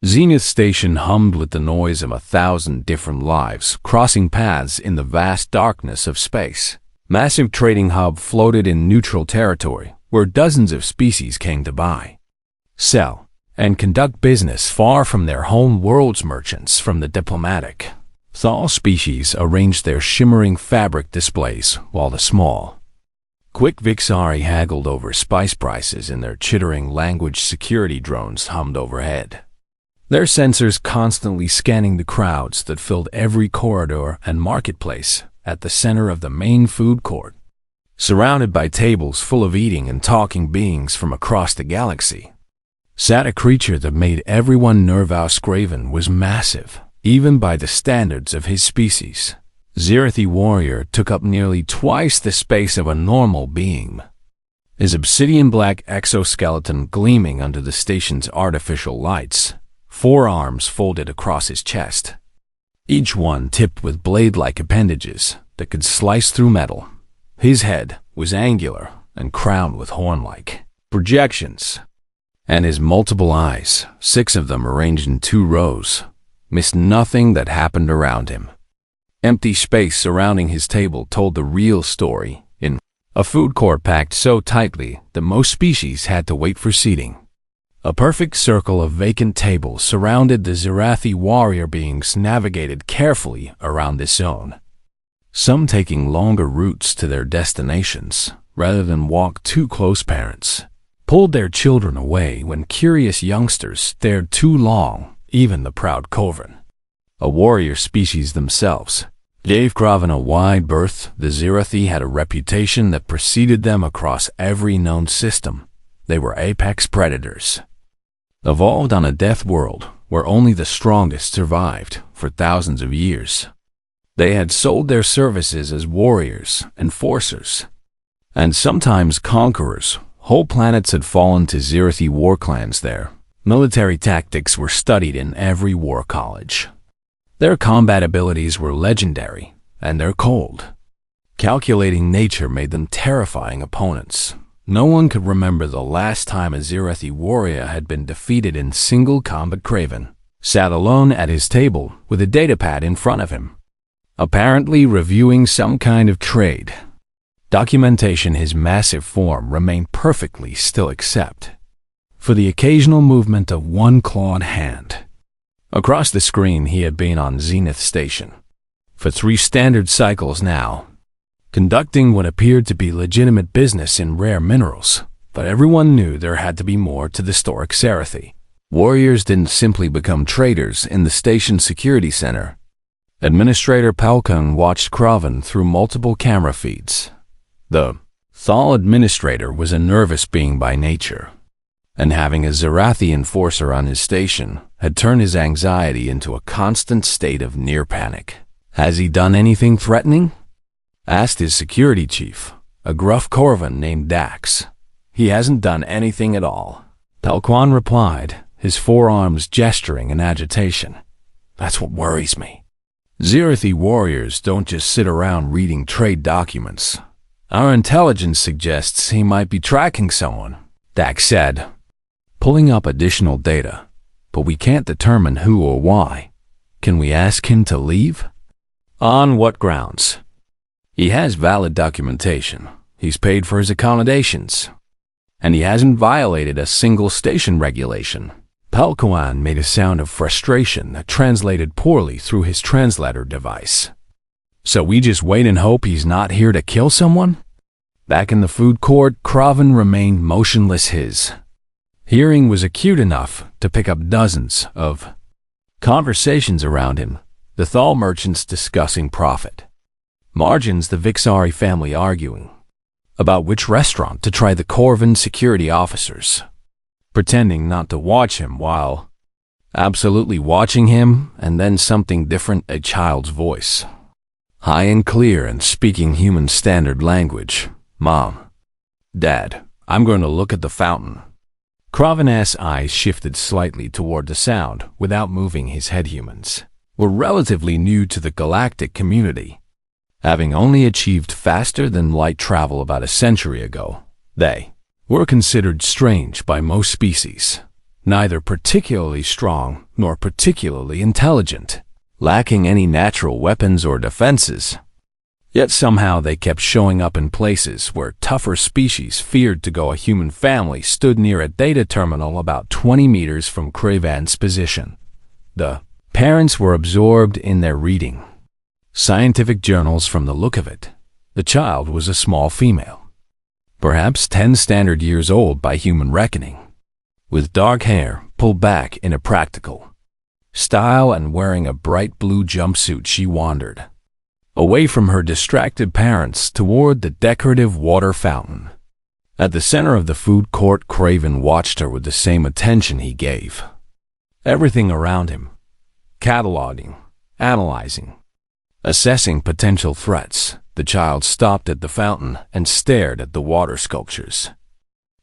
Zenith Station hummed with the noise of 1,000 different lives crossing paths in the vast darkness of space. Massive trading hub floated in neutral territory where dozens of species came to buy, sell, and conduct business far from their home world's merchants from the diplomatic. Thal species arranged their shimmering fabric displays while the small, quick Vixari haggled over spice prices in their chittering language security drones hummed overhead, their sensors constantly scanning the crowds that filled every corridor and marketplace. At the center of the main food court, surrounded by tables full of eating and talking beings from across the galaxy, sat a creature that made everyone nervous. Graven was massive, even by the standards of his species. Xerathi warrior took up nearly twice the space of a normal being, his obsidian black exoskeleton gleaming under the station's artificial lights, 4 arms folded across his chest, each one tipped with blade-like appendages that could slice through metal. His head was angular and crowned with horn-like projections, and his multiple eyes, 6 of them arranged in 2 rows, missed nothing that happened around him. Empty space surrounding his table told the real story in a food court packed so tightly that most species had to wait for seating. A perfect circle of vacant tables surrounded the Xerathi warrior beings navigated carefully around this zone, some taking longer routes to their destinations rather than walk too close. Parents pulled their children away when curious youngsters stared too long. Even the proud Corvin, a warrior species themselves, gave Graven a wide berth. The Xerathi had a reputation that preceded them across every known system. They were apex predators, evolved on a death world where only the strongest survived for thousands of years. They had sold their services as warriors, enforcers, and sometimes conquerors. Whole planets had fallen to Xerathi war clans there. Military tactics were studied in every war college. Their combat abilities were legendary, and their cold, calculating nature made them terrifying opponents. No one could remember the last time a Xerathi warrior had been defeated in single combat. Craven sat alone at his table with a datapad in front of him, apparently reviewing some kind of trade documentation. His massive form remained perfectly still except for the occasional movement of one clawed hand. Across the screen he had been on Zenith Station for 3 standard cycles now, conducting what appeared to be legitimate business in rare minerals, but everyone knew there had to be more to the historic Xerathi. Warriors didn't simply become traders in the station security center. Administrator Palkon watched Kraven through multiple camera feeds. The Thal administrator was a nervous being by nature, and having a Xerathi enforcer on his station had turned his anxiety into a constant state of near panic. "Has he done anything threatening?" asked his security chief, a gruff Corvin named Dax. "He hasn't done anything at all," Palquan replied, his forearms gesturing in agitation. "That's what worries me. Xerathi warriors don't just sit around reading trade documents. Our intelligence suggests he might be tracking someone," Dax said, pulling up additional data. "But we can't determine who or why. Can we ask him to leave?" "On what grounds?" "He has valid documentation. He's paid for his accommodations, and he hasn't violated a single station regulation." Palquan made a sound of frustration that translated poorly through his translator device. "So we just wait and hope he's not here to kill someone?" Back in the food court, Kraven remained motionless. His hearing was acute enough to pick up dozens of conversations around him. The Thal merchants discussing profit margins, the Vixari family arguing about which restaurant to try, the Corvin security officers pretending not to watch him while absolutely watching him, and then something different, a child's voice, high and clear and speaking human standard language. "Mom, Dad, I'm going to look at the fountain." Kraven's eyes shifted slightly toward the sound without moving his head. Humans were relatively new to the galactic community, having only achieved faster than light travel about a century ago. They were considered strange by most species. neither particularly strong nor particularly intelligent, lacking any natural weapons or defenses. Yet somehow they kept showing up in places where tougher species feared to go. A human family stood near a data terminal about 20 meters from Craven's position. The parents were absorbed in their reading scientific journals from the look of it. The child was a small female, perhaps 10 standard years old by human reckoning, with dark hair pulled back in a practical style and wearing a bright blue jumpsuit. She wandered away from her distracted parents toward the decorative water fountain. At the center of the food court, Craven watched her with the same attention he gave everything around him, cataloging, analyzing, assessing potential threats. The child stopped at the fountain and stared at the water sculptures,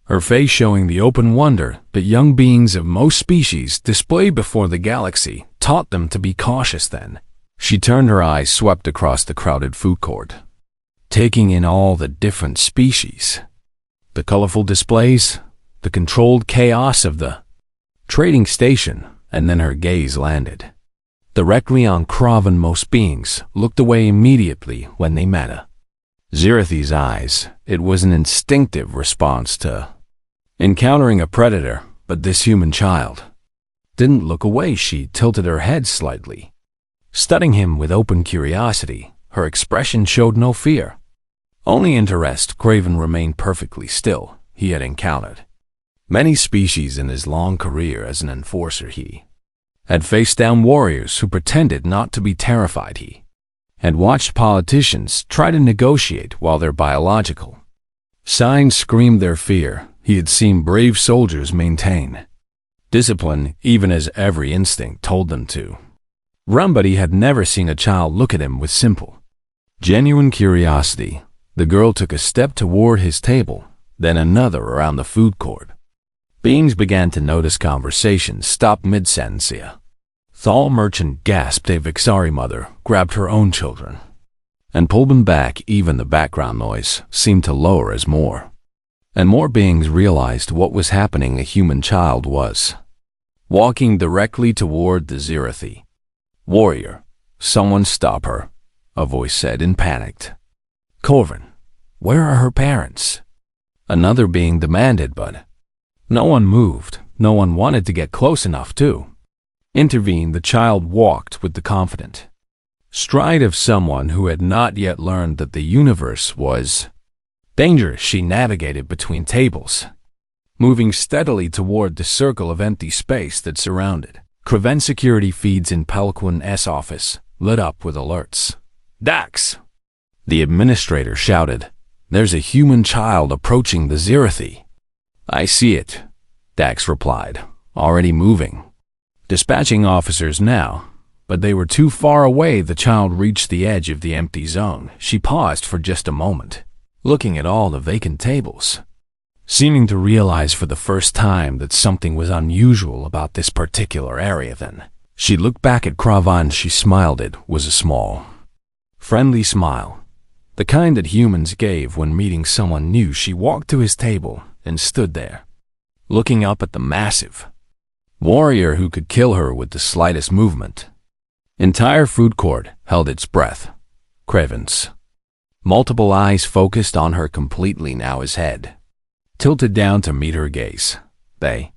her face showing the open wonder that young beings of most species display before the galaxy taught them to be cautious. Then she turned, her eyes swept across the crowded food court, taking in all the different species, the colorful displays, the controlled chaos of the trading station, and then her gaze landed directly on Craven. Most beings looked away immediately when they met a Zirathi's eyes. It was an instinctive response to encountering a predator, but this human child didn't look away. She tilted her head slightly, studying him with open curiosity. Her expression showed no fear, only interest. Craven remained perfectly still. He had encountered many species in his long career as an enforcer. He had faced down warriors who pretended not to be terrified. He had watched politicians try to negotiate while their biological signs screamed their fear. He had seen brave soldiers maintain discipline even as every instinct told them to run, but he had never seen a child look at him with simple, genuine curiosity. The girl took a step toward his table, then another around the food court. Beings began to notice conversations stopped mid-sentence. A tall merchant gasped. A Vixari mother grabbed her own children and pulled them back. Even the background noise seemed to lower as more and more beings realized what was happening. A human child was walking directly toward the Zirathi warrior. "Someone stop her," a voice said in panic. "Corvin, where are her parents?" another being demanded, but no one moved. No one wanted to get close enough to intervene. The child walked with the confident stride of someone who had not yet learned that the universe was dangerous. She navigated between tables, moving steadily toward the circle of empty space that surrounded Craven. Security feeds in Peliquin's office lit up with alerts. "Dax!" the administrator shouted. "There's a human child approaching the Zirathi." "I see it," Dax replied, already moving. Dispatching officers now, but they were too far away. The child reached the edge of the empty zone. She paused for just a moment, looking at all the vacant tables, seeming to realize for the first time that something was unusual about this particular area. Then she looked back at Craven. She smiled. It was a small, friendly smile, the kind that humans gave when meeting someone new. She walked to his table and stood there, looking up at the massive warrior who could kill her with the slightest movement. Entire food court held its breath. Craven's multiple eyes focused on her completely now, his head tilted down to meet her gaze. They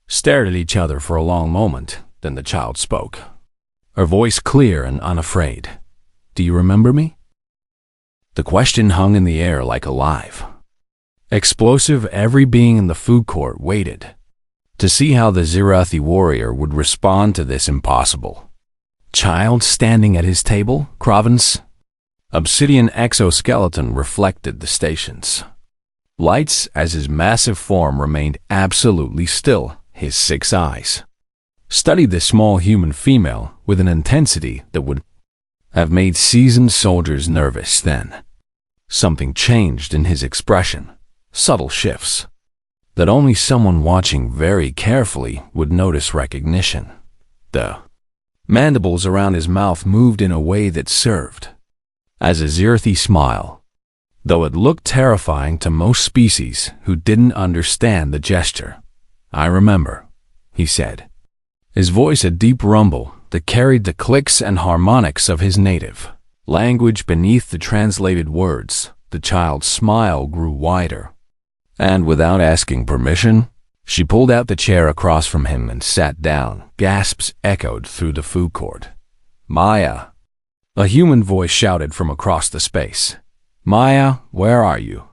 stared at each other for a long moment. Then the child spoke, her voice clear and unafraid. "Do you remember me?" The question hung in the air like alive, explosive. Every being in the food court waited to see how the Zirathi warrior would respond to this impossible child standing at his table. Craven's obsidian exoskeleton reflected the station's lights as his massive form remained absolutely still. His 6 eyes studied the small human female with an intensity that would have made seasoned soldiers nervous. Then something changed in his expression, subtle shifts that only someone watching very carefully would notice. Recognition. The mandibles around his mouth moved in a way that served as a Zirathi smile, though it looked terrifying to most species who didn't understand the gesture. "I remember," he said. His voice a deep rumble that carried the clicks and harmonics of his native language beneath the translated words. The child's smile grew wider. And without asking permission, she pulled out the chair across from him and sat down. Gasps echoed through the food court. Maya! A human voice shouted from across the space. Maya, where are you?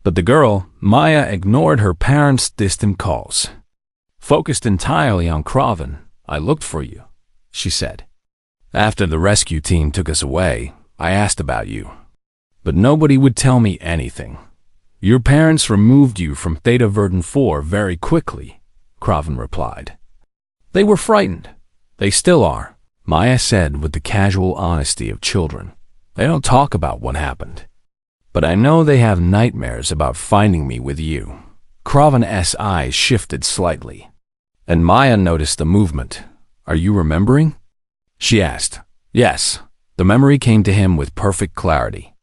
But the girl, Maya, ignored her parents' distant calls. Focused entirely on Kraven, I looked for you, she said. After the rescue team took us away, I asked about you. But nobody would tell me anything. Your parents removed you from Theta Verdant 4 very quickly, Kraven replied. They were frightened. They still are, Maya said with the casual honesty of children. They don't talk about what happened. But I know they have nightmares about finding me with you. Kraven's eyes shifted slightly, and Maya noticed the movement. Are you remembering? She asked. Yes, the memory came to him with perfect clarity.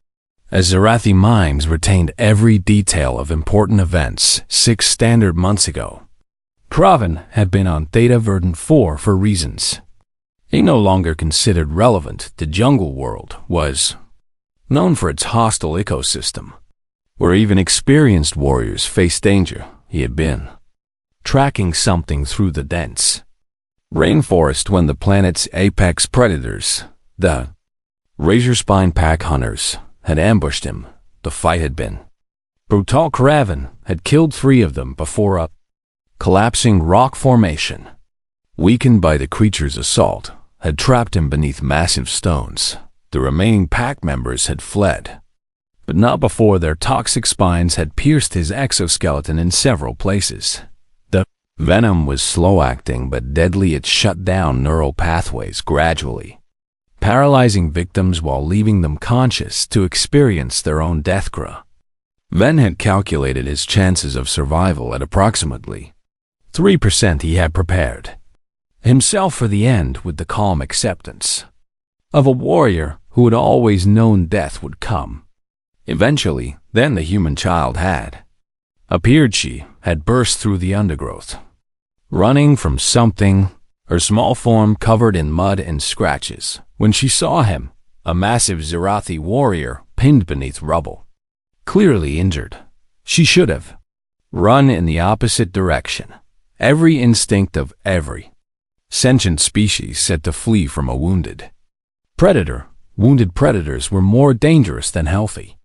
As Zarathi mimes retained every detail of important events 6 standard months ago. Kraven had been on Theta Verdant 4 for reasons he no longer considered relevant. The jungle world was known for its hostile ecosystem, where even experienced warriors faced danger. He had been tracking something through the dense rainforest when the planet's apex predators, the razor-spine pack hunters, had ambushed him. The fight had been brutal. Kraven had killed 3 of them before a collapsing rock formation, weakened by the creature's assault, had trapped him beneath massive stones. The remaining pack members had fled, but not before their toxic spines had pierced his exoskeleton in several places. The venom was slow-acting but deadly. It shut down neural pathways gradually, paralyzing victims while leaving them conscious to experience their own death. Ven had calculated his chances of survival at approximately 3%. He had prepared himself for the end with the calm acceptance of a warrior who had always known death would come. Eventually, then the human child had appeared. She had burst through the undergrowth, running from something, her small form covered in mud and scratches. When she saw him, a massive Zarathi warrior pinned beneath rubble, clearly injured, she should have run in the opposite direction. Every instinct of every sentient species said to flee from a wounded predator. Wounded predators were more dangerous than healthy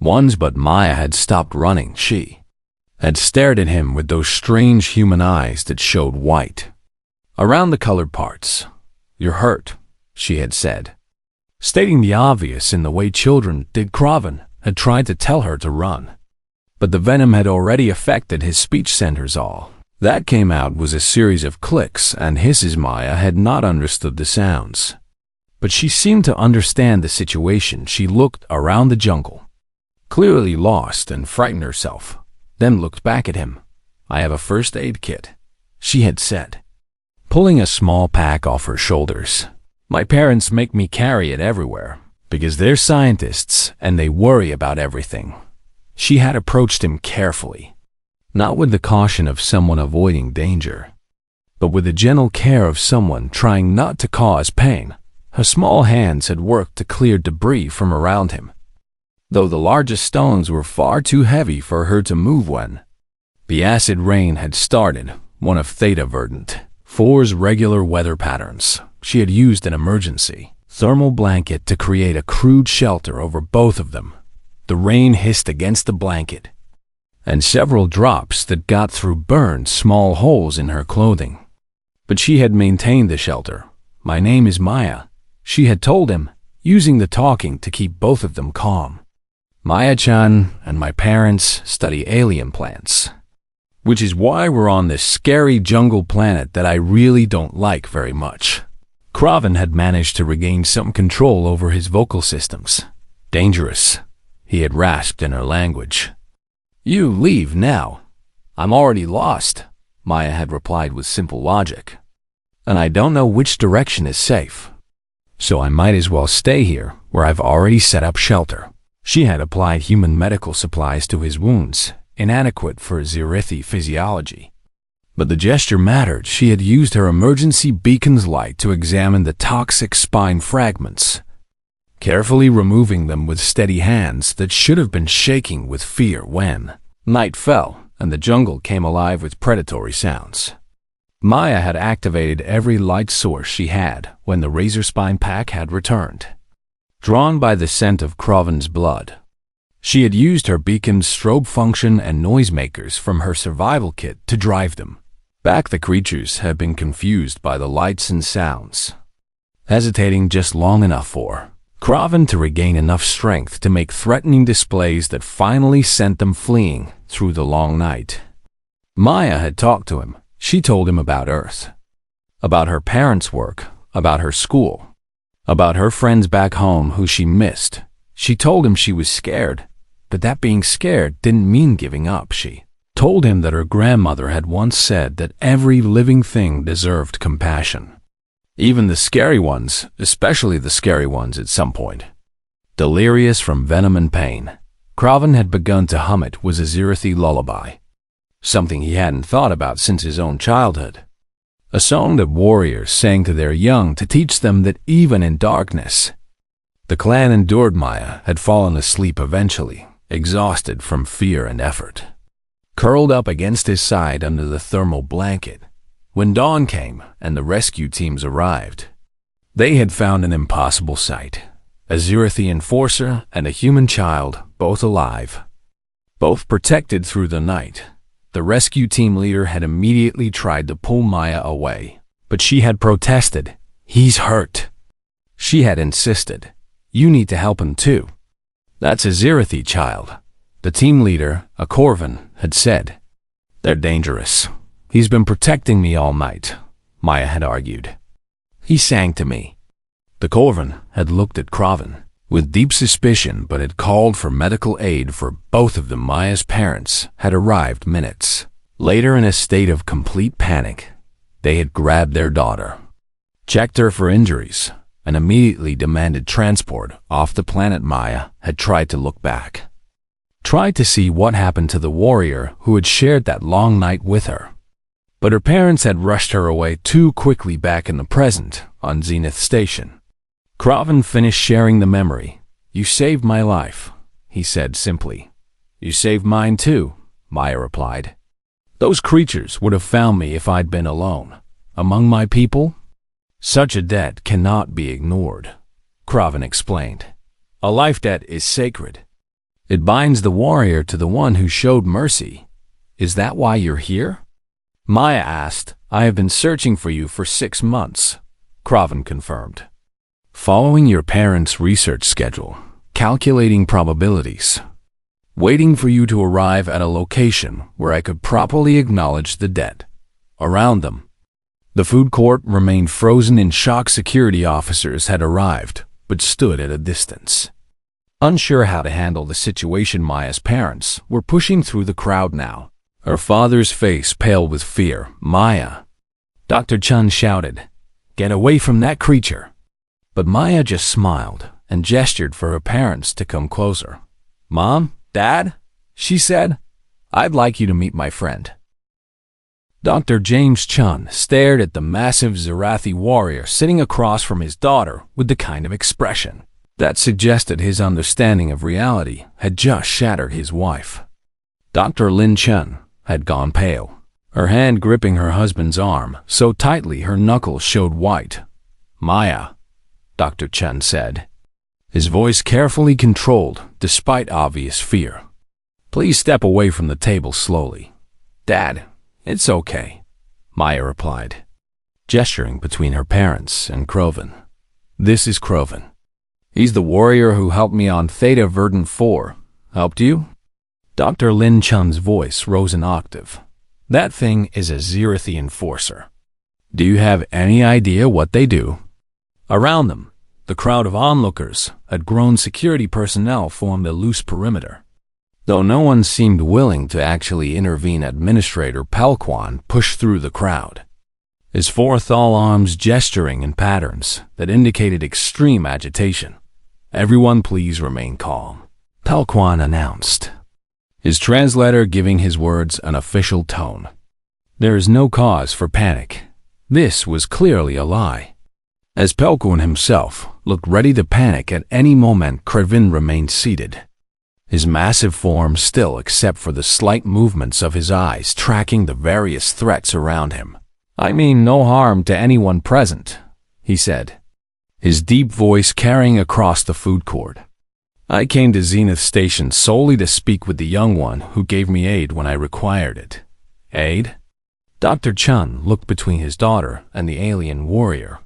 ones, but Maya had stopped running. She had stared at him with those strange human eyes that showed white around the colored parts. You're hurt, she had said, stating the obvious in the way children did. Kraven had tried to tell her to run, but the venom had already affected his speech centers. All that came out was a series of clicks and hisses. Maya had not understood the sounds, but she seemed to understand the situation. She looked around the jungle, clearly lost and frightened herself, then looked back at him. I have a first aid kit, she had said, pulling a small pack off her shoulders. My parents make me carry it everywhere because they're scientists and they worry about everything. She had approached him carefully, not with the caution of someone avoiding danger, but with the gentle care of someone trying not to cause pain. Her small hands had worked to clear debris from around him, though the largest stones were far too heavy for her to move. When the acid rain had started, one of Theta Verdant 4's regular weather patterns, she had used an emergency thermal blanket to create a crude shelter over both of them. The rain hissed against the blanket, and several drops that got through burned small holes in her clothing. But she had maintained the shelter. My name is Maya, she had told him, using the talking to keep both of them calm. Maya-chan and my parents study alien plants, which is why we're on this scary jungle planet that I really don't like very much. Kraven had managed to regain some control over his vocal systems. Dangerous, he had rasped in her language. You leave now. I'm already lost, Maya had replied with simple logic. And I don't know which direction is safe. So I might as well stay here, where I've already set up shelter. She had applied human medical supplies to his wounds, inadequate for Zarathi physiology. But the gesture mattered. She had used her emergency beacon's light to examine the toxic spine fragments, carefully removing them with steady hands that should have been shaking with fear when night fell and the jungle came alive with predatory sounds. Maya had activated every light source she had when the Razor Spine pack had returned. Drawn by the scent of Kraven's blood, she had used her beacon's strobe function and noisemakers from her survival kit to drive them back. The creatures had been confused by the lights and sounds, hesitating just long enough for Kraven to regain enough strength to make threatening displays that finally sent them fleeing through the long night. Maya had talked to him. She told him about Earth, about her parents' work, about her school, about her friends back home who she missed. She told him she was scared, but that being scared didn't mean giving up. She told him that her grandmother had once said that every living thing deserved compassion. Even the scary ones, especially the scary ones at some point. Delirious from venom and pain, Kraven had begun to hum it was a Zirathi lullaby, something he hadn't thought about since his own childhood. A song that warriors sang to their young to teach them that even in darkness, the clan endured. Maya had fallen asleep eventually, exhausted from fear and effort, curled up against his side under the thermal blanket. When dawn came and the rescue teams arrived, they had found an impossible sight. A Zirathi enforcer and a human child, both alive, both protected through the night. The rescue team leader had immediately tried to pull Maya away, but she had protested. "He's hurt." She had insisted, "You need to help him too." "That's a Zirathi child," the team leader, a Corvan, had said. "They're dangerous. He's been protecting me all night," Maya had argued. "He sang to me." The Corvan had looked at Kraven with deep suspicion but had called for medical aid for both of them. Maya's parents had arrived minutes later in a state of complete panic. They had grabbed their daughter, checked her for injuries, and immediately demanded transport off the planet. Maya had tried to look back, tried to see what happened to the warrior who had shared that long night with her. But her parents had rushed her away too quickly. Back in the present, on Zenith Station, Kraven finished sharing the memory. "You saved my life," he said simply. "You saved mine too," Maya replied. "Those creatures would have found me if I'd been alone, among my people." "Such a debt cannot be ignored," Kraven explained. "A life debt is sacred. It binds the warrior to the one who showed mercy. Is that why you're here?" Maya asked. "I have been searching for you for 6 months," Kraven confirmed. "Following your parents' research schedule, calculating probabilities, waiting for you to arrive at a location where I could properly acknowledge the debt." Around them, the food court remained frozen in shock. Security officers had arrived, but stood at a distance, unsure how to handle the situation. Maya's parents were pushing through the crowd now, her father's face pale with fear. "Maya!" Dr. Chun shouted. "Get away from that creature!" But Maya just smiled and gestured for her parents to come closer. "Mom, Dad," she said, "I'd like you to meet my friend." Dr. James Chun stared at the massive Zirathi warrior sitting across from his daughter with the kind of expression that suggested his understanding of reality had just shattered his wife. Dr. Lin Chun had gone pale, her hand gripping her husband's arm so tightly her knuckles showed white. "Maya," Dr. Chun said, his voice carefully controlled despite obvious fear. "Please step away from the table slowly." "Dad, it's okay," Maya replied, gesturing between her parents and Kraven. "This is Kraven. He's the warrior who helped me on Theta Verdant 4. Helped you?" Dr. Lin Chun's voice rose an octave. "That thing is a Zirathi enforcer. Do you have any idea what they do?" Around them, the crowd of onlookers had grown. Security personnel formed a loose perimeter, though no one seemed willing to actually intervene. Administrator Pelquan pushed through the crowd, his four tall arms gesturing in patterns that indicated extreme agitation. "Everyone please remain calm," Pelquan announced, his translator giving his words an official tone. There is no cause for panic. This was clearly a lie. As Pelquin himself looked ready to panic at any moment, Kraven remained seated, his massive form still except for the slight movements of his eyes tracking the various threats around him. "I mean no harm to anyone present," he said, his deep voice carrying across the food court. "I came to Zenith Station solely to speak with the young one who gave me aid when I required it." "Aid?" Dr. Chun looked between his daughter and the alien warrior.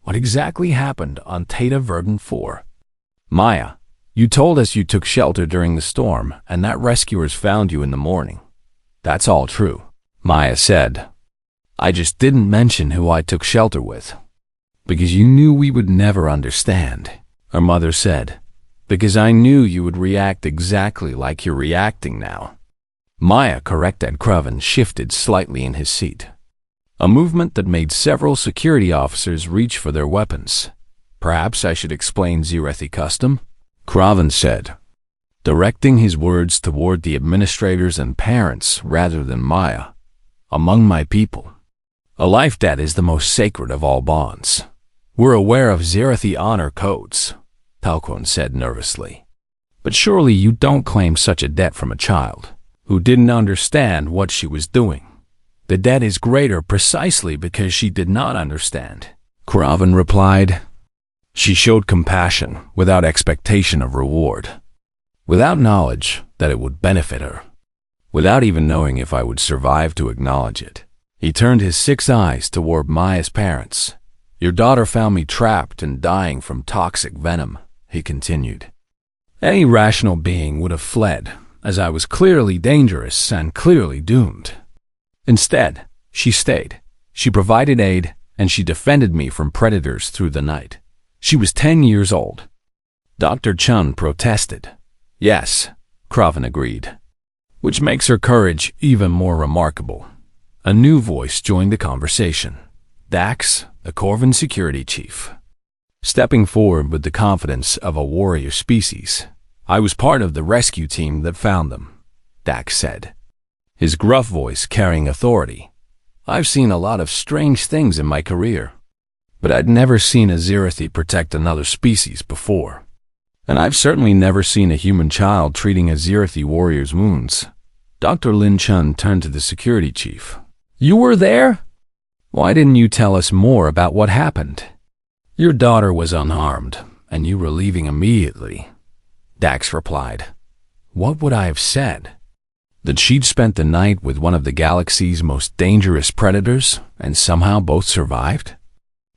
"What exactly happened on Theta Verdant 4? "Maya, you told us you took shelter during the storm and that rescuers found you in the morning." "That's all true," Maya said. "I just didn't mention who I took shelter with. Because you knew we would never understand," her mother said. "Because I knew you would react exactly like you're reacting now." Maya corrected. Kraven shifted slightly in his seat, a movement that made several security officers reach for their weapons. "Perhaps I should explain Zerethi custom," Kraven said, directing his words toward the administrators and parents rather than Maya. "Among my people, a life debt is the most sacred of all bonds. We're aware of Zerethi honor codes," Pelquin said nervously. "But surely you don't claim such a debt from a child who didn't understand what she was doing." "The debt is greater precisely because she did not understand," Kraven replied. "She showed compassion without expectation of reward, without knowledge that it would benefit her, without even knowing if I would survive to acknowledge it." He turned his 6 eyes toward Maya's parents. "Your daughter found me trapped and dying from toxic venom," he continued. "Any rational being would have fled, as I was clearly dangerous and clearly doomed. Instead, she stayed. She provided aid, and she defended me from predators through the night. She was 10 years old." Dr. Chun protested. "Yes," Kraven agreed. "Which makes her courage even more remarkable." A new voice joined the conversation. Dax, the Corvin security chief, stepping forward with the confidence of a warrior species. "I was part of the rescue team that found them," Dax said, his gruff voice carrying authority. "I've seen a lot of strange things in my career, but I'd never seen a Zerethi protect another species before. And I've certainly never seen a human child treating a Zerethi warrior's wounds." Dr. Lin Chun turned to the security chief. "You were there? Why didn't you tell us more about what happened?" "Your daughter was unharmed, and you were leaving immediately," Dax replied. "What would I have said? That she'd spent the night with one of the galaxy's most dangerous predators, and somehow both survived?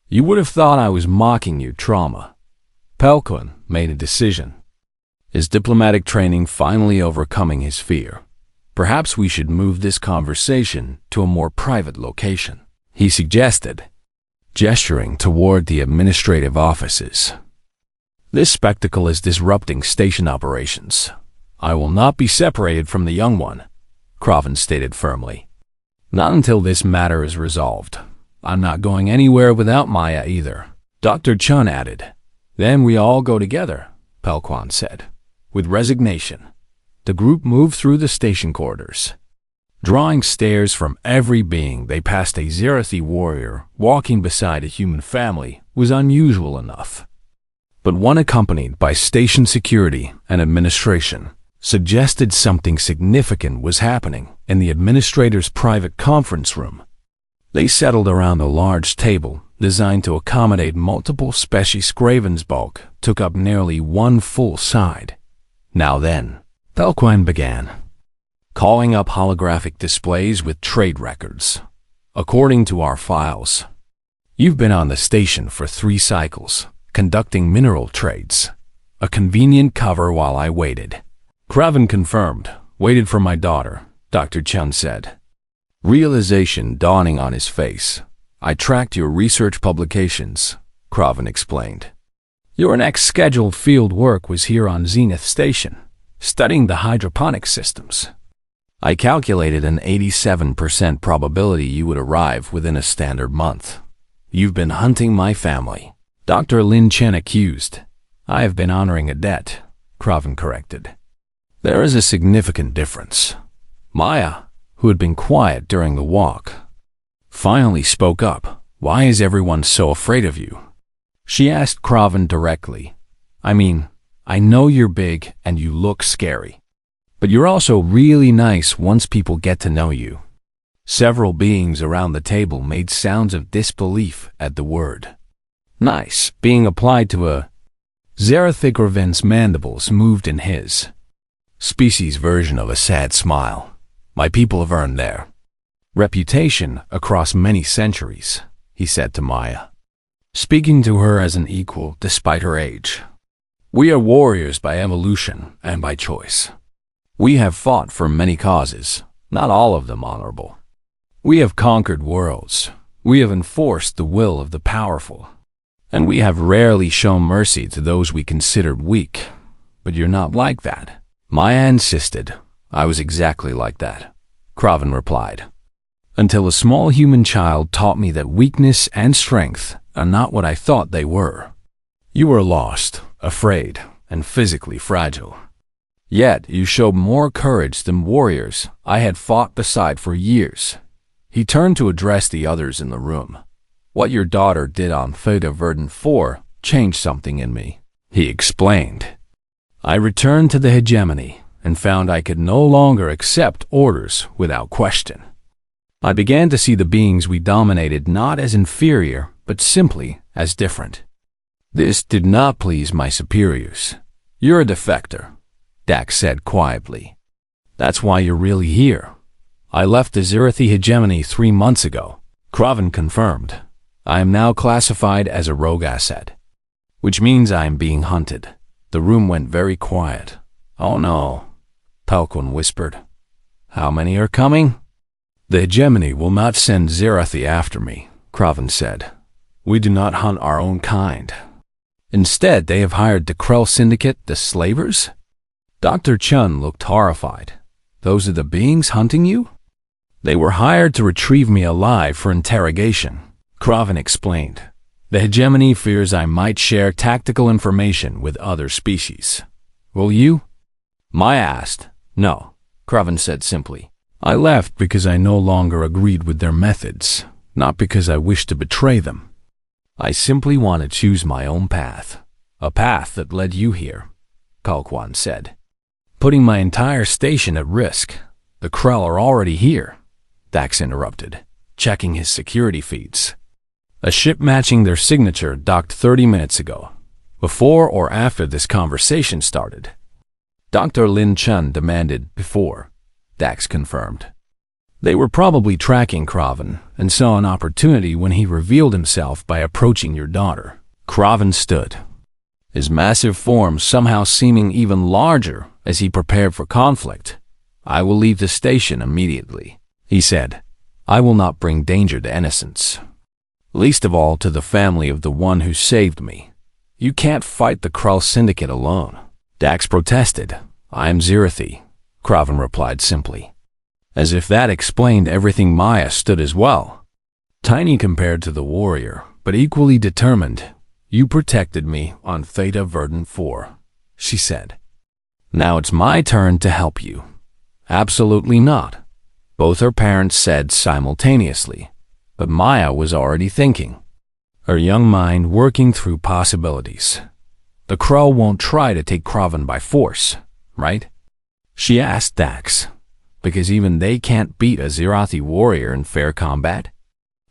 You would have thought I was mocking you, trauma." Pelquin made a decision, his diplomatic training finally overcoming his fear. "Perhaps we should move this conversation to a more private location," he suggested, gesturing toward the administrative offices. "This spectacle is disrupting station operations. I will not be separated from the young one," Kraven stated firmly. "Not until this matter is resolved. I'm not going anywhere without Maya either," Dr. Chun added. "Then we all go together," Pelquin said. With resignation, the group moved through the station corridors. Drawing stares from every being, they passed a Zerethi warrior walking beside a human family was unusual enough. But one accompanied by station security and administration suggested something significant was happening in the administrator's private conference room. They settled around a large table designed to accommodate multiple species. Craven's bulk took up nearly one full side. "Now then," Pelquin began, calling up holographic displays with trade records. "According to our files, you've been on the station for 3 cycles, conducting mineral trades. A convenient cover while I waited." Kraven confirmed. "Waited for my daughter," Dr. Chun said, realization dawning on his face. "I tracked your research publications," Kraven explained. "Your next scheduled field work was here on Zenith Station, studying the hydroponic systems. I calculated an 87% probability you would arrive within a standard month. You've been hunting my family," Dr. Lin Chen accused. "I have been honoring a debt," Kraven corrected. "There is a significant difference. Maya, who had been quiet during the walk, finally spoke up. "Why is everyone so afraid of you?" She asked Kraven directly. "I mean, I know you're big and you look scary, but you're also really nice once people get to know you." Several beings around the table made sounds of disbelief at the word "nice" being applied to a Zarathicraven's mandibles moved in his species version of a sad smile. "My people have earned their reputation across many centuries," he said to Maya, speaking to her as an equal despite her age. "We are warriors by evolution and by choice. We have fought for many causes, not all of them honorable. We have conquered worlds. We have enforced the will of the powerful. And we have rarely shown mercy to those we considered weak. But you're not like that." Maya insisted. "I was exactly like that," Kraven replied, "until a small human child taught me that weakness and strength are not what I thought they were. You were lost, afraid, and physically fragile. Yet you showed more courage than warriors I had fought beside for years." He turned to address the others in the room. "What your daughter did on Theta Verdant 4 changed something in me," he explained. "I returned to the hegemony and found I could no longer accept orders without question. I began to see the beings we dominated not as inferior, but simply as different. This did not please my superiors. You're a defector," Dax said quietly. "That's why you're really here." "I left the Zirathi hegemony 3 months ago," Kraven confirmed. "I am now classified as a rogue asset, which means I am being hunted." The room went very quiet. "Oh no," Talcon whispered. "How many are coming?" "The hegemony will not send Zirathi after me," Kraven said. "We do not hunt our own kind. Instead, they have hired the Krell Syndicate, the slavers?" Dr. Chun looked horrified. "Those are the beings hunting you?" "They were hired to retrieve me alive for interrogation," Kraven explained. "The hegemony fears I might share tactical information with other species. Will you?" Maya asked. "No," Kraven said simply. "I left because I no longer agreed with their methods, not because I wished to betray them. I simply want to choose my own path, a path that led you here," Kalkwan said. "Putting my entire station at risk. The Krell are already here," Dax interrupted, checking his security feeds. "A ship matching their signature docked 30 minutes ago, before or after this conversation started." Dr. Lin Chun demanded before, Dax confirmed. "They were probably tracking Kraven and saw an opportunity when he revealed himself by approaching your daughter." Kraven stood, his massive form somehow seeming even larger as he prepared for conflict. "I will leave the station immediately," he said. "I will not bring danger to innocents, least of all to the family of the one who saved me. You can't fight the Krell Syndicate alone." Dax protested. "I am Zirathi," Kraven replied simply, as if that explained everything. Maya stood as well, tiny compared to the warrior, but equally determined. "You protected me on Theta Verdant 4, she said. "Now it's my turn to help you." "Absolutely not," both her parents said simultaneously, but Maya was already thinking, her young mind working through possibilities. "The Krell won't try to take Kraven by force, right?" she asked Dax, "because even they can't beat a Zirathi warrior in fair combat?"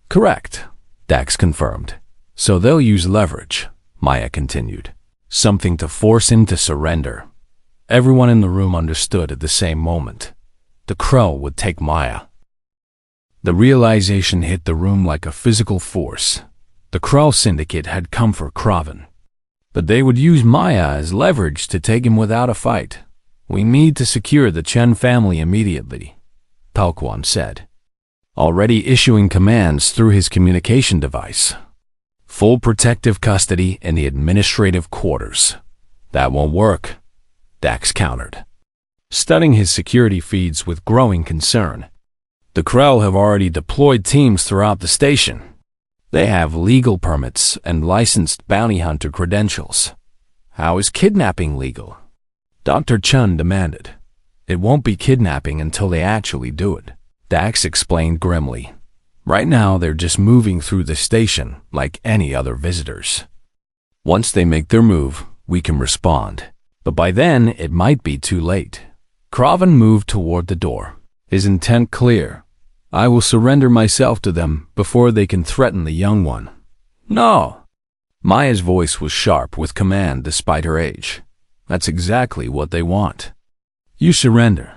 "Correct," Dax confirmed. "So they'll use leverage," Maya continued, "something to force him to surrender." Everyone in the room understood at the same moment. The Krell would take Maya. The realization hit the room like a physical force. The Krell Syndicate had come for Kraven, but they would use Maya as leverage to take him without a fight. "We need to secure the Chen family immediately," Talquan said, already issuing commands through his communication device. "Full protective custody in the administrative quarters." "That won't work," Dax countered, studying his security feeds with growing concern. "The Krell have already deployed teams throughout the station. They have legal permits and licensed bounty hunter credentials. How is kidnapping legal?" Dr. Chun demanded. "It won't be kidnapping until they actually do it," Dax explained grimly. Right now, they're just moving through the station like any other visitors. Once they make their move, we can respond. But by then, it might be too late. Kraven moved toward the door, his intent clear. I will surrender myself to them before they can threaten the young one. No! Maya's voice was sharp with command despite her age. That's exactly what they want. You surrender.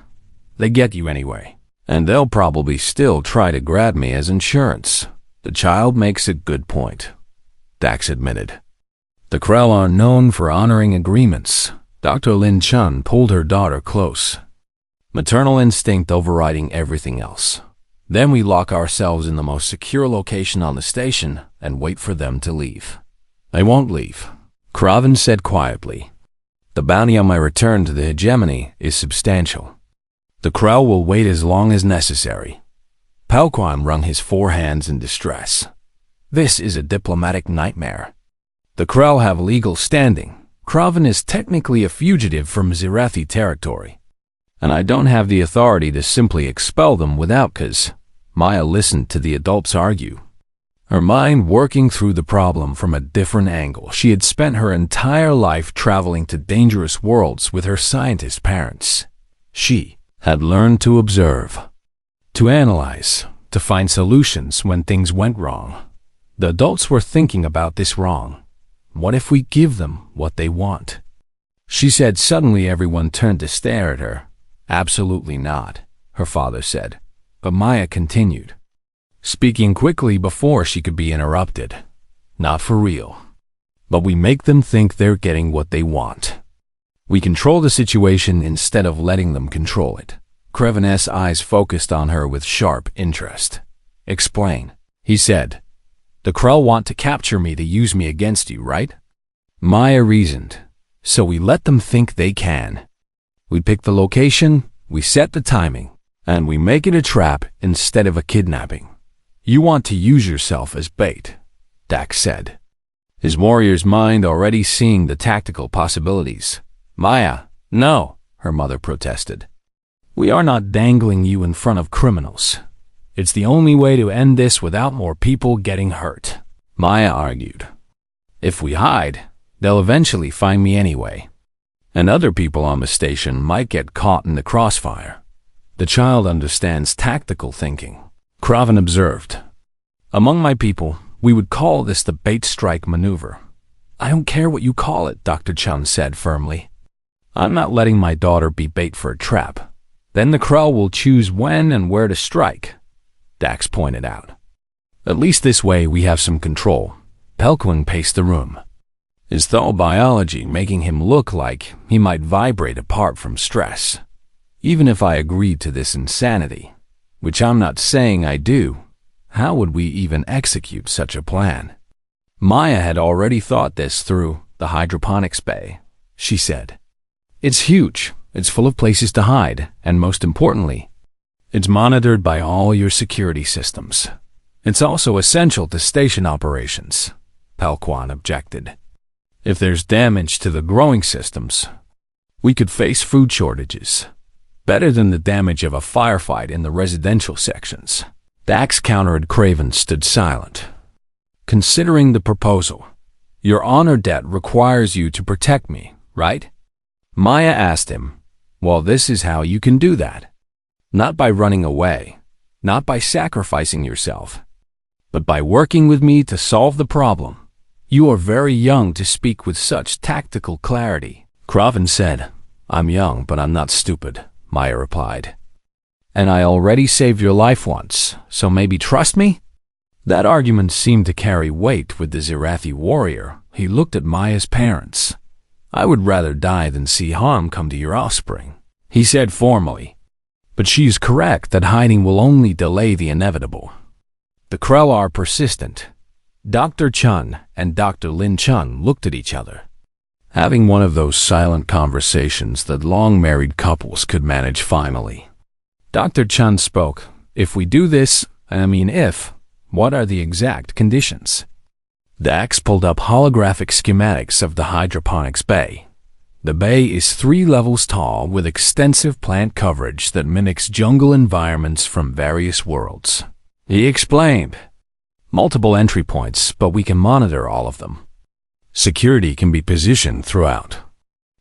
They get you anyway. And they'll probably still try to grab me as insurance. The child makes a good point, Dax admitted. The Krell are known for honoring agreements. Dr. Lin Chun pulled her daughter close, maternal instinct overriding everything else. Then we lock ourselves in the most secure location on the station and wait for them to leave. They won't leave, Kraven said quietly. The bounty on my return to the hegemony is substantial. The Krell will wait as long as necessary. Pelquan wrung his forehands in distress. This is a diplomatic nightmare. The Krell have legal standing. Kraven is technically a fugitive from Zirathi territory. And I don't have the authority to simply expel them without cause. Maya listened to the adults argue, her mind working through the problem from a different angle. She had spent her entire life traveling to dangerous worlds with her scientist parents. She had learned to observe, to analyze, to find solutions when things went wrong. The adults were thinking about this wrong. What if we give them what they want? She said. Suddenly everyone turned to stare at her. Absolutely not, her father said. But Maya continued, speaking quickly before she could be interrupted. Not for real. But we make them think they're getting what they want. We control the situation instead of letting them control it. Kraven's eyes focused on her with sharp interest. Explain, he said. The Krell want to capture me to use me against you, right? Maya reasoned. So we let them think they can. We pick the location, we set the timing, and we make it a trap instead of a kidnapping. You want to use yourself as bait, Dax said, his warrior's mind already seeing the tactical possibilities. Maya, no, her mother protested. We are not dangling you in front of criminals. It's the only way to end this without more people getting hurt, Maya argued. If we hide, they'll eventually find me anyway. And other people on the station might get caught in the crossfire. The child understands tactical thinking, Kraven observed. Among my people, we would call this the bait strike maneuver. I don't care what you call it, Dr. Chun said firmly. I'm not letting my daughter be bait for a trap. Then the Krell will choose when and where to strike, Dax pointed out. At least this way we have some control. Pelquin paced the room, his dull biology making him look like he might vibrate apart from stress. Even if I agreed to this insanity, which I'm not saying I do, how would we even execute such a plan? Maya had already thought this through the hydroponics bay, she said. It's huge, it's full of places to hide, and most importantly, it's monitored by all your security systems. It's also essential to station operations, Pelquan objected. If there's damage to the growing systems, we could face food shortages. Better than the damage of a firefight in the residential sections. Dax countered. Kraven stood silent, considering the proposal. Your honor debt requires you to protect me, right? Maya asked him. Well, this is how you can do that. Not by running away, not by sacrificing yourself, but by working with me to solve the problem. You are very young to speak with such tactical clarity, Kraven said. I'm young, but I'm not stupid, Maya replied. And I already saved your life once, so maybe trust me? That argument seemed to carry weight with the Zirathi warrior. He looked at Maya's parents. I would rather die than see harm come to your offspring, he said formally. But she is correct that hiding will only delay the inevitable. The Krell are persistent. Dr. Chun and Dr. Lin Chun looked at each other, having one of those silent conversations that long-married couples could manage finally. Dr. Chun spoke. If we do this, what are the exact conditions? Dax pulled up holographic schematics of the hydroponics bay. The bay is 3 levels tall with extensive plant coverage that mimics jungle environments from various worlds. He explained. Multiple entry points, but we can monitor all of them. Security can be positioned throughout.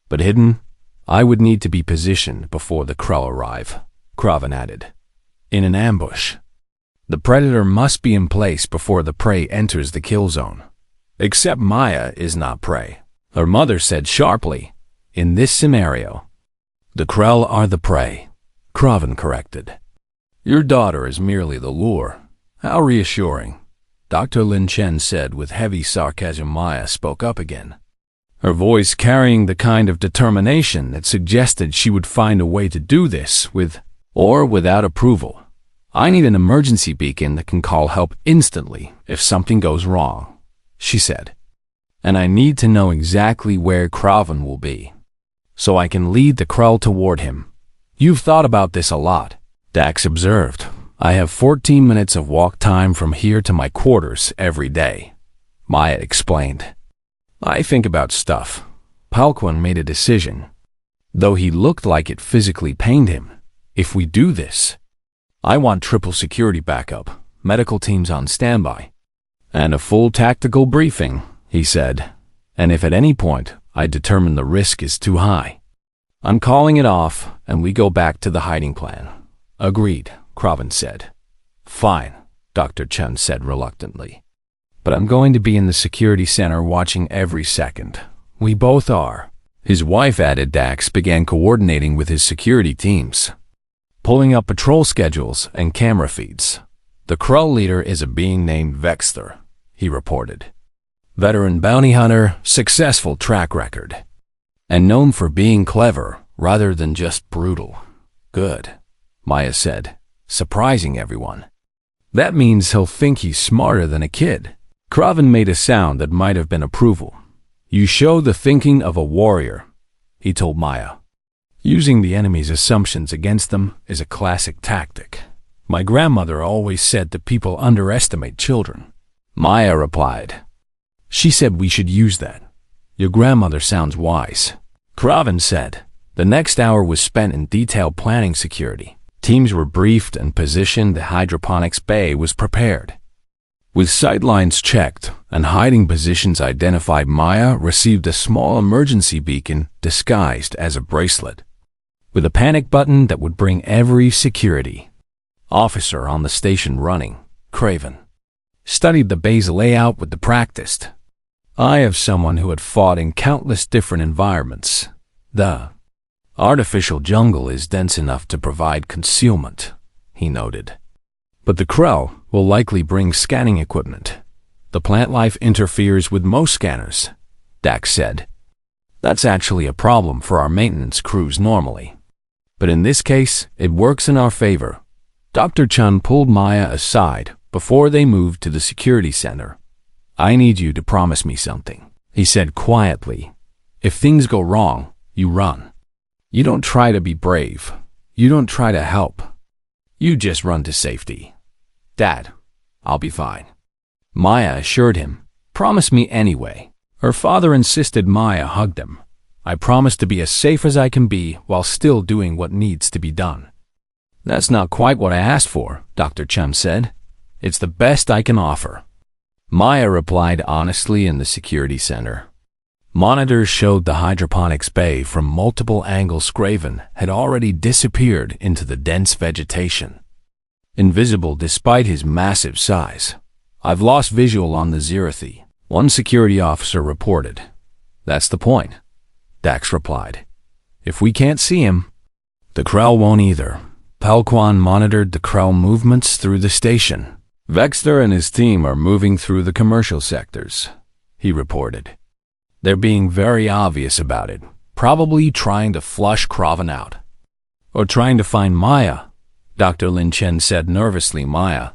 But hidden, I would need to be positioned before the Krell arrive, Kraven added. In an ambush. The predator must be in place before the prey enters the kill zone. Except Maya is not prey, her mother said sharply. In this scenario, the Krell are the prey, Kraven corrected. Your daughter is merely the lure. How reassuring, Dr. Lin Chen said with heavy sarcasm. Maya spoke up again, her voice carrying the kind of determination that suggested she would find a way to do this with or without approval. I need an emergency beacon that can call help instantly if something goes wrong, she said. And I need to know exactly where Kraven will be, so I can lead the Krell toward him. You've thought about this a lot, Dax observed. I have 14 minutes of walk time from here to my quarters every day, Maya explained. I think about stuff. Palquan made a decision, though he looked like it physically pained him. If we do this, I want triple security backup, medical teams on standby, and a full tactical briefing, he said. And if at any point I determine the risk is too high, I'm calling it off and we go back to the hiding plan. Agreed, Kraven said. Fine, Dr. Chen said reluctantly. But I'm going to be in the security center watching every second. We both are. His wife added. Dax began coordinating with his security teams, pulling up patrol schedules and camera feeds. The Krell leader is a being named Vexter, he reported. Veteran bounty hunter, successful track record, and known for being clever rather than just brutal. Good, Maya said, surprising everyone. That means he'll think he's smarter than a kid. Kraven made a sound that might have been approval. You show the thinking of a warrior, he told Maya. Using the enemy's assumptions against them is a classic tactic. My grandmother always said that people underestimate children, Maya replied. She said we should use that. Your grandmother sounds wise, Kraven said. The next hour was spent in detailed planning security. Teams were briefed and positioned. The hydroponics bay was prepared. With sightlines checked and hiding positions identified, Maya received a small emergency beacon disguised as a bracelet, with a panic button that would bring every security officer on the station running. Kraven studied the bay's layout with the practiced eye of someone who had fought in countless different environments. The artificial jungle is dense enough to provide concealment, he noted. But the Krell will likely bring scanning equipment. The plant life interferes with most scanners, Dax said. That's actually a problem for our maintenance crews normally. But in this case, it works in our favor. Dr. Chun pulled Maya aside before they moved to the security center. I need you to promise me something, he said quietly. If things go wrong, you run. You don't try to be brave. You don't try to help. You just run to safety. Dad, I'll be fine, Maya assured him. Promise me anyway. Her father insisted. Maya hugged him. I promise to be as safe as I can be while still doing what needs to be done. That's not quite what I asked for, Dr. Chum said. It's the best I can offer, Maya replied honestly. In the security center, monitors showed the hydroponics bay from multiple angles. Kraven had already disappeared into the dense vegetation, invisible despite his massive size. I've lost visual on the Zerathi, one security officer reported. That's the point, Dax replied. If we can't see him, the Krell won't either. Palquan monitored the Krell movements through the station. Vexter and his team are moving through the commercial sectors, he reported. They're being very obvious about it, probably trying to flush Kraven out. Or trying to find Maya, Dr. Lin Chen said nervously. Maya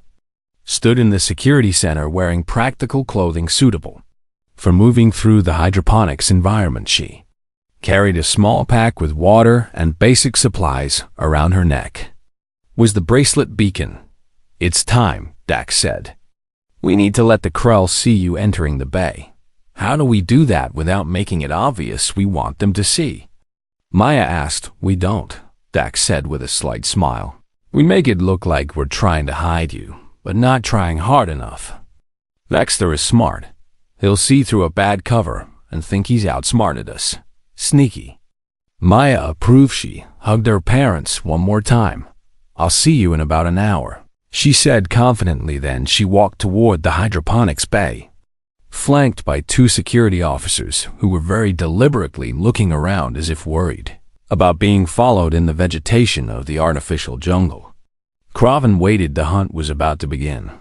stood in the security center wearing practical clothing suitable for moving through the hydroponics environment. She carried a small pack with water and basic supplies around her neck. Was the bracelet beacon? It's time, Dax said. We need to let the Krell see you entering the bay. How do we do that without making it obvious we want them to see? Maya asked. We don't, Dax said with a slight smile. We make it look like we're trying to hide you, but not trying hard enough. Vexter is smart. He'll see through a bad cover and think he's outsmarted us. Sneaky. Maya approved. She hugged her parents one more time. I'll see you in about an hour, she said confidently. Then she walked toward the hydroponics bay, flanked by two security officers who were very deliberately looking around as if worried about being followed in the vegetation of the artificial jungle. Kraven waited. The hunt was about to begin.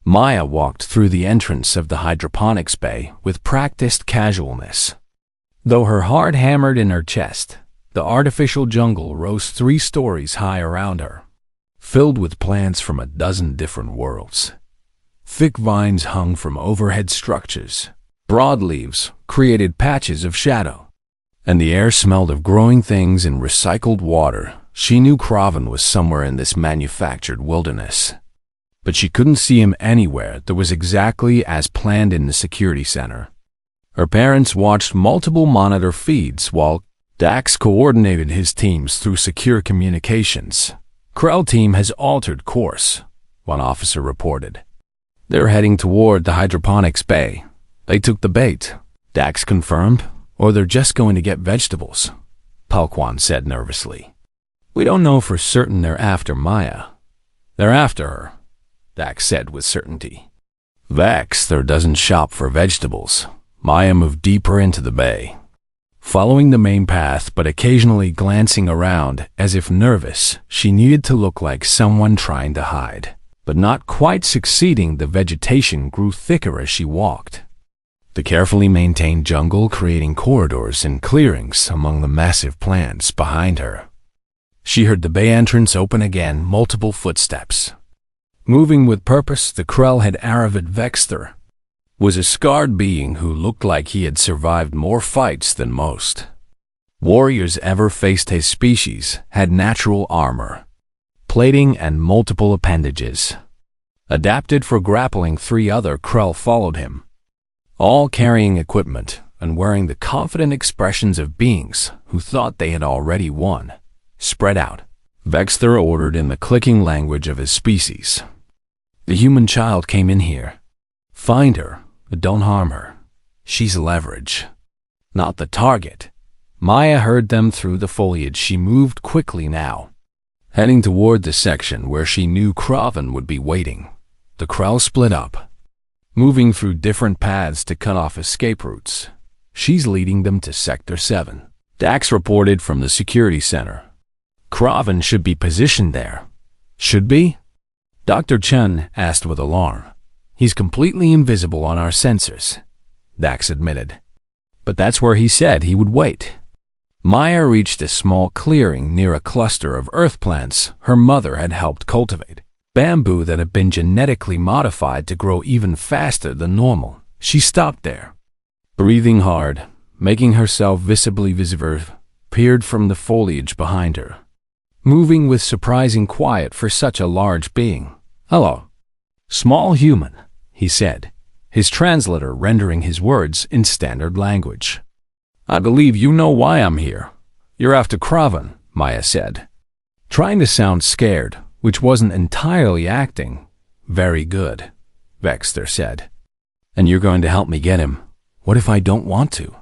Maya walked through the entrance of the hydroponics bay with practiced casualness. Though her heart hammered in her chest, the artificial jungle rose 3 stories high around her, filled with plants from a dozen different worlds. Thick vines hung from overhead structures. Broad leaves created patches of shadow, and the air smelled of growing things and recycled water. She knew Kraven was somewhere in this manufactured wilderness, but she couldn't see him anywhere that was exactly as planned in the security center. Her parents watched multiple monitor feeds while Dax coordinated his teams through secure communications. Krell team has altered course, one officer reported. They're heading toward the hydroponics bay. They took the bait, Dax confirmed, or they're just going to get vegetables, Palquan said nervously. We don't know for certain they're after Maya. They're after her, Dax said with certainty. Vexter doesn't shop for vegetables. Maya moved deeper into the bay, following the main path but occasionally glancing around as if nervous. She needed to look like someone trying to hide, but not quite succeeding. The vegetation grew thicker as she walked, the carefully maintained jungle creating corridors and clearings among the massive plants behind her. She heard the bay entrance open again, multiple footsteps. Moving with purpose, the Krell had Aravid. Vexter was a scarred being who looked like he had survived more fights than most warriors ever faced. His species had natural armor, plating, and multiple appendages, adapted for grappling. 3 other Krell followed him, all carrying equipment and wearing the confident expressions of beings who thought they had already won. Spread out, Vexter ordered in the clicking language of his species. The human child came in here. Find her, but don't harm her. She's leverage, not the target. Maya heard them through the foliage. She moved quickly now, heading toward the section where she knew Kraven would be waiting. The Krell split up, moving through different paths to cut off escape routes. She's leading them to Sector 7, Dax reported from the security center. Kraven should be positioned there. Should be? Dr. Chen asked with alarm. He's completely invisible on our sensors, Dax admitted. But that's where he said he would wait. Maya reached a small clearing near a cluster of earth plants her mother had helped cultivate. Bamboo that had been genetically modified to grow even faster than normal. She stopped there, breathing hard, making herself visibly visible, peered from the foliage behind her, moving with surprising quiet for such a large being. Hello, small human, he said, his translator rendering his words in standard language. I believe you know why I'm here. You're after Kraven, Maya said, trying to sound scared, which wasn't entirely acting. Very good, Vexter said. And you're going to help me get him. What if I don't want to?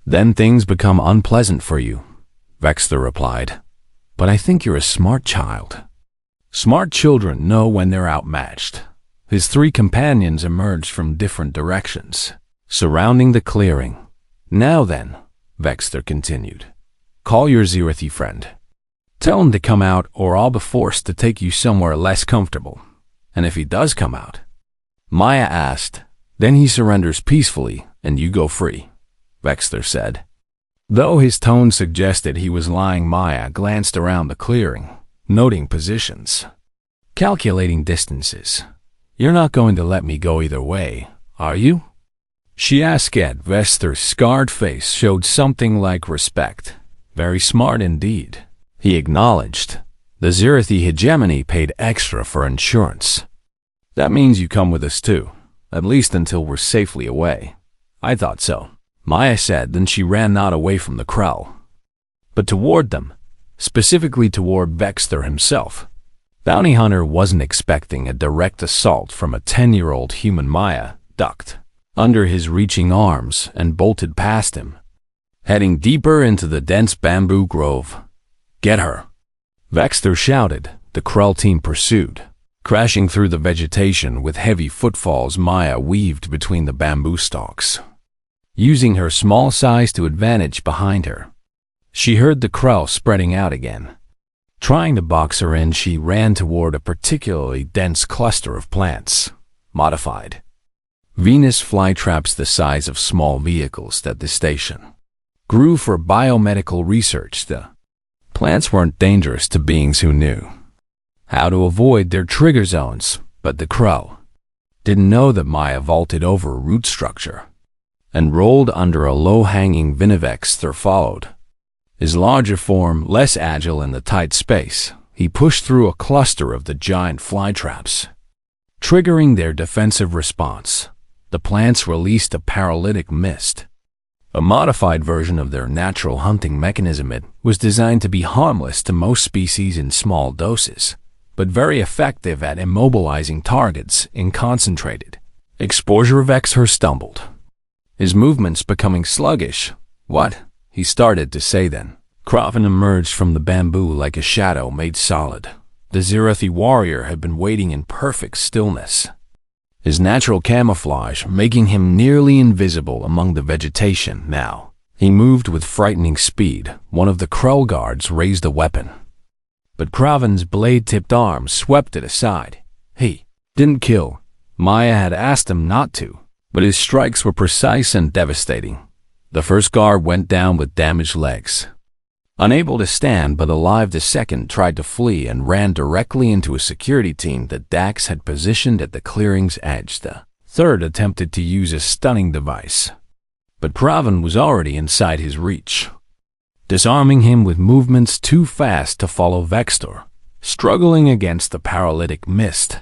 Then things become unpleasant for you, Vexter replied. But I think you're a smart child. Smart children know when they're outmatched. His 3 companions emerged from different directions, surrounding the clearing. Now then, Vexter continued, call your Zirithi friend. Tell him to come out or I'll be forced to take you somewhere less comfortable. And if he does come out, Maya asked, then he surrenders peacefully and you go free, Vexter said. Though his tone suggested he was lying, Maya glanced around the clearing, noting positions, calculating distances. You're not going to let me go either way, are you? She asked. Vexter's scarred face showed something like respect. Very smart indeed, he acknowledged. The Zirithi hegemony paid extra for insurance. That means you come with us too, at least until we're safely away, I thought so, Maya said. Then she ran not away from the Krell, but toward them, specifically toward Vexter himself. Bounty Hunter wasn't expecting a direct assault from a 10-year-old human. Maya ducked under his reaching arms and bolted past him, heading deeper into the dense bamboo grove. "Get her!" Vexter shouted. The Krell team pursued, crashing through the vegetation with heavy footfalls. Maya weaved between the bamboo stalks, using her small size to advantage behind her. She heard the Krell spreading out again. Trying to box her in, she ran toward a particularly dense cluster of plants, modified Venus flytraps the size of small vehicles that the station grew for biomedical research. The plants weren't dangerous to beings who knew how to avoid their trigger zones, but the Krell didn't know that Maya vaulted over a root structure and rolled under a low-hanging Vexter followed. His larger form, less agile in the tight space, he pushed through a cluster of the giant flytraps, triggering their defensive response. The plants released a paralytic mist, a modified version of their natural hunting mechanism. It was designed to be harmless to most species in small doses, but very effective at immobilizing targets in concentrated exposure. Vexter stumbled, his movements becoming sluggish. "What?" he started to say then. Kraven emerged from the bamboo like a shadow made solid. The Zirathi warrior had been waiting in perfect stillness, his natural camouflage making him nearly invisible among the vegetation. Now, he moved with frightening speed. One of the Krell guards raised a weapon, but Kraven's blade-tipped arm swept it aside. He didn't kill. Maya had asked him not to, but his strikes were precise and devastating. The first guard went down with damaged legs, unable to stand but alive. The second tried to flee and ran directly into a security team that Dax had positioned at the clearing's edge. The third attempted to use a stunning device, but Kraven was already inside his reach, disarming him with movements too fast to follow. Vexter, struggling against the paralytic mist,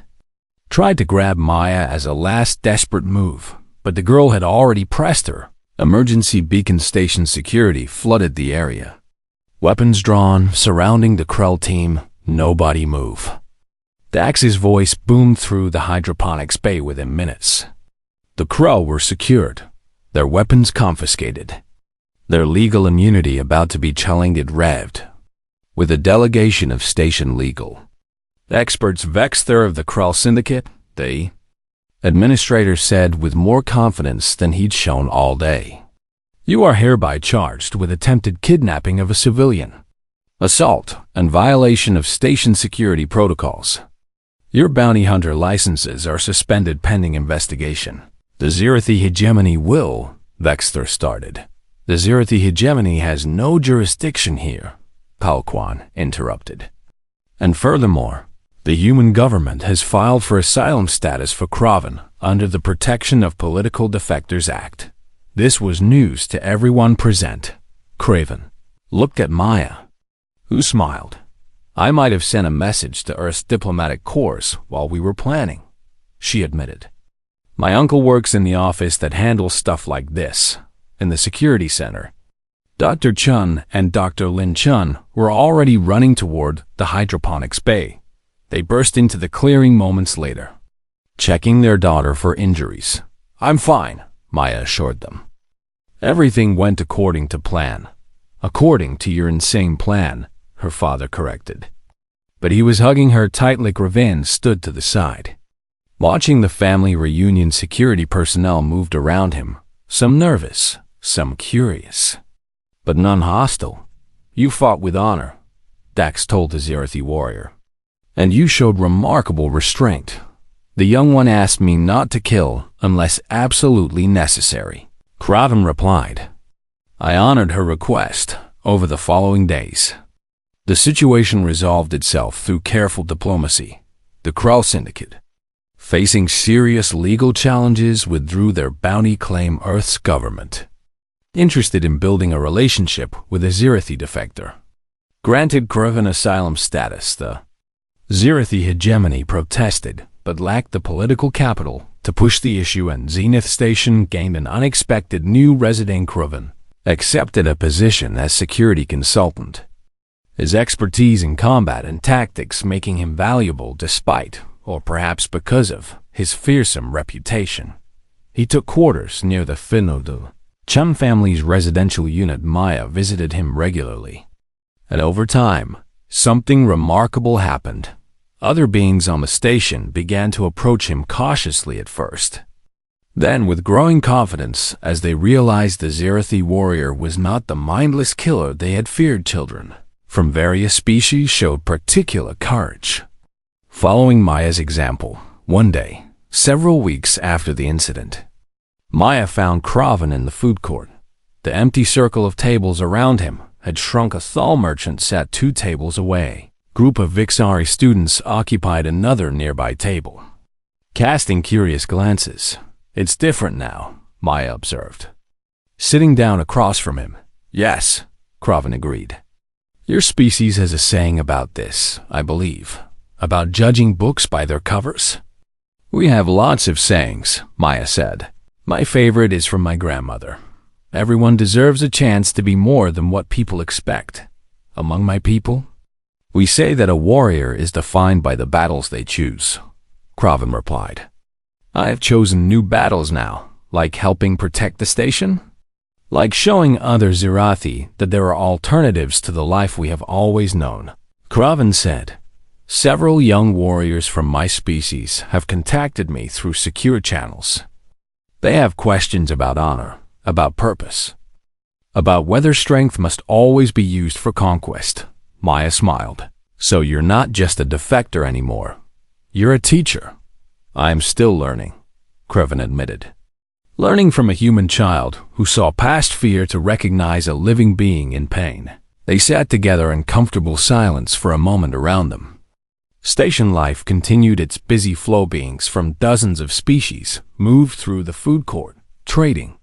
tried to grab Maya as a last desperate move, but the girl had already pressed her. Emergency beacon station security flooded the area, weapons drawn, surrounding the Krell team. "Nobody move." Dax's voice boomed through the hydroponics bay. Within minutes, the Krell were secured, their weapons confiscated, their legal immunity about to be challenged. It revved with a delegation of station legal experts. Vexter of the Krell Syndicate, the administrator said with more confidence than he'd shown all day. "You are hereby charged with attempted kidnapping of a civilian, assault, and violation of station security protocols. Your bounty hunter licenses are suspended pending investigation." "The Zirathi hegemony will," Vexter started. "The Zirathi hegemony has no jurisdiction here," Kalquan interrupted. "And furthermore, the human government has filed for asylum status for Kraven under the Protection of Political Defectors Act." This was news to everyone present. Kraven looked at Maya, who smiled. "I might have sent a message to Earth's diplomatic corps while we were planning," she admitted. "My uncle works in the office that handles stuff like this, in the security center." Dr. Chun and Dr. Lin Chun were already running toward the hydroponics bay. They burst into the clearing moments later, checking their daughter for injuries. "I'm fine," Maya assured them. "Everything went according to plan." "According to your insane plan," her father corrected. But he was hugging her tight. Raven stood to the side, watching the family reunion. Security personnel moved around him, some nervous, some curious, but none hostile. "You fought with honor," Dax told the Zirathi warrior. "And you showed remarkable restraint. The young one asked me not to kill unless absolutely necessary," Kraven replied. "I honored her request." Over the following days, the situation resolved itself through careful diplomacy. The Krell Syndicate, facing serious legal challenges, withdrew their bounty claim. Earth's government, interested in building a relationship with a Zirathi defector, granted Kraven asylum status. The Zirathi hegemony protested, but lacked the political capital To push the issue, and Zenith Station gained an unexpected new resident. Kraven accepted a position as security consultant. His expertise in combat and tactics making him valuable despite, or perhaps because of, his fearsome reputation. He took quarters near the Finodu Chum family's residential unit. Maya visited him regularly. And over time, something remarkable happened. Other beings on the station began to approach him cautiously at first. Then, with growing confidence, as they realized the Zerathi warrior was not the mindless killer they had feared. Children from various species showed particular courage. Following Maya's example, one day, several weeks after the incident, Maya found Kraven in the food court. The empty circle of tables around him had shrunk. A Thal merchant sat 2 tables away. Group of Vixari students occupied another nearby table, casting curious glances. "It's different now," Maya observed, sitting down across from him. "Yes," Kraven agreed. "Your species has a saying about this, I believe, about judging books by their covers." "We have lots of sayings," Maya said. "My favorite is from my grandmother. Everyone deserves a chance to be more than what people expect. Among my people, we say that a warrior is defined by the battles they choose," Kraven replied. "I have chosen new battles now, like helping protect the station, like showing other Zerathi that there are alternatives to the life we have always known." Kraven said, "Several young warriors from my species have contacted me through secure channels. They have questions about honor, about purpose, about whether strength must always be used for conquest." Maya smiled. "So you're not just a defector anymore. You're a teacher." "I am still learning," Kraven admitted. "Learning from a human child who saw past fear to recognize a living being in pain." They sat together in comfortable silence for a moment around them. Station life continued its busy flow. Beings from dozens of species moved through the food court, trading,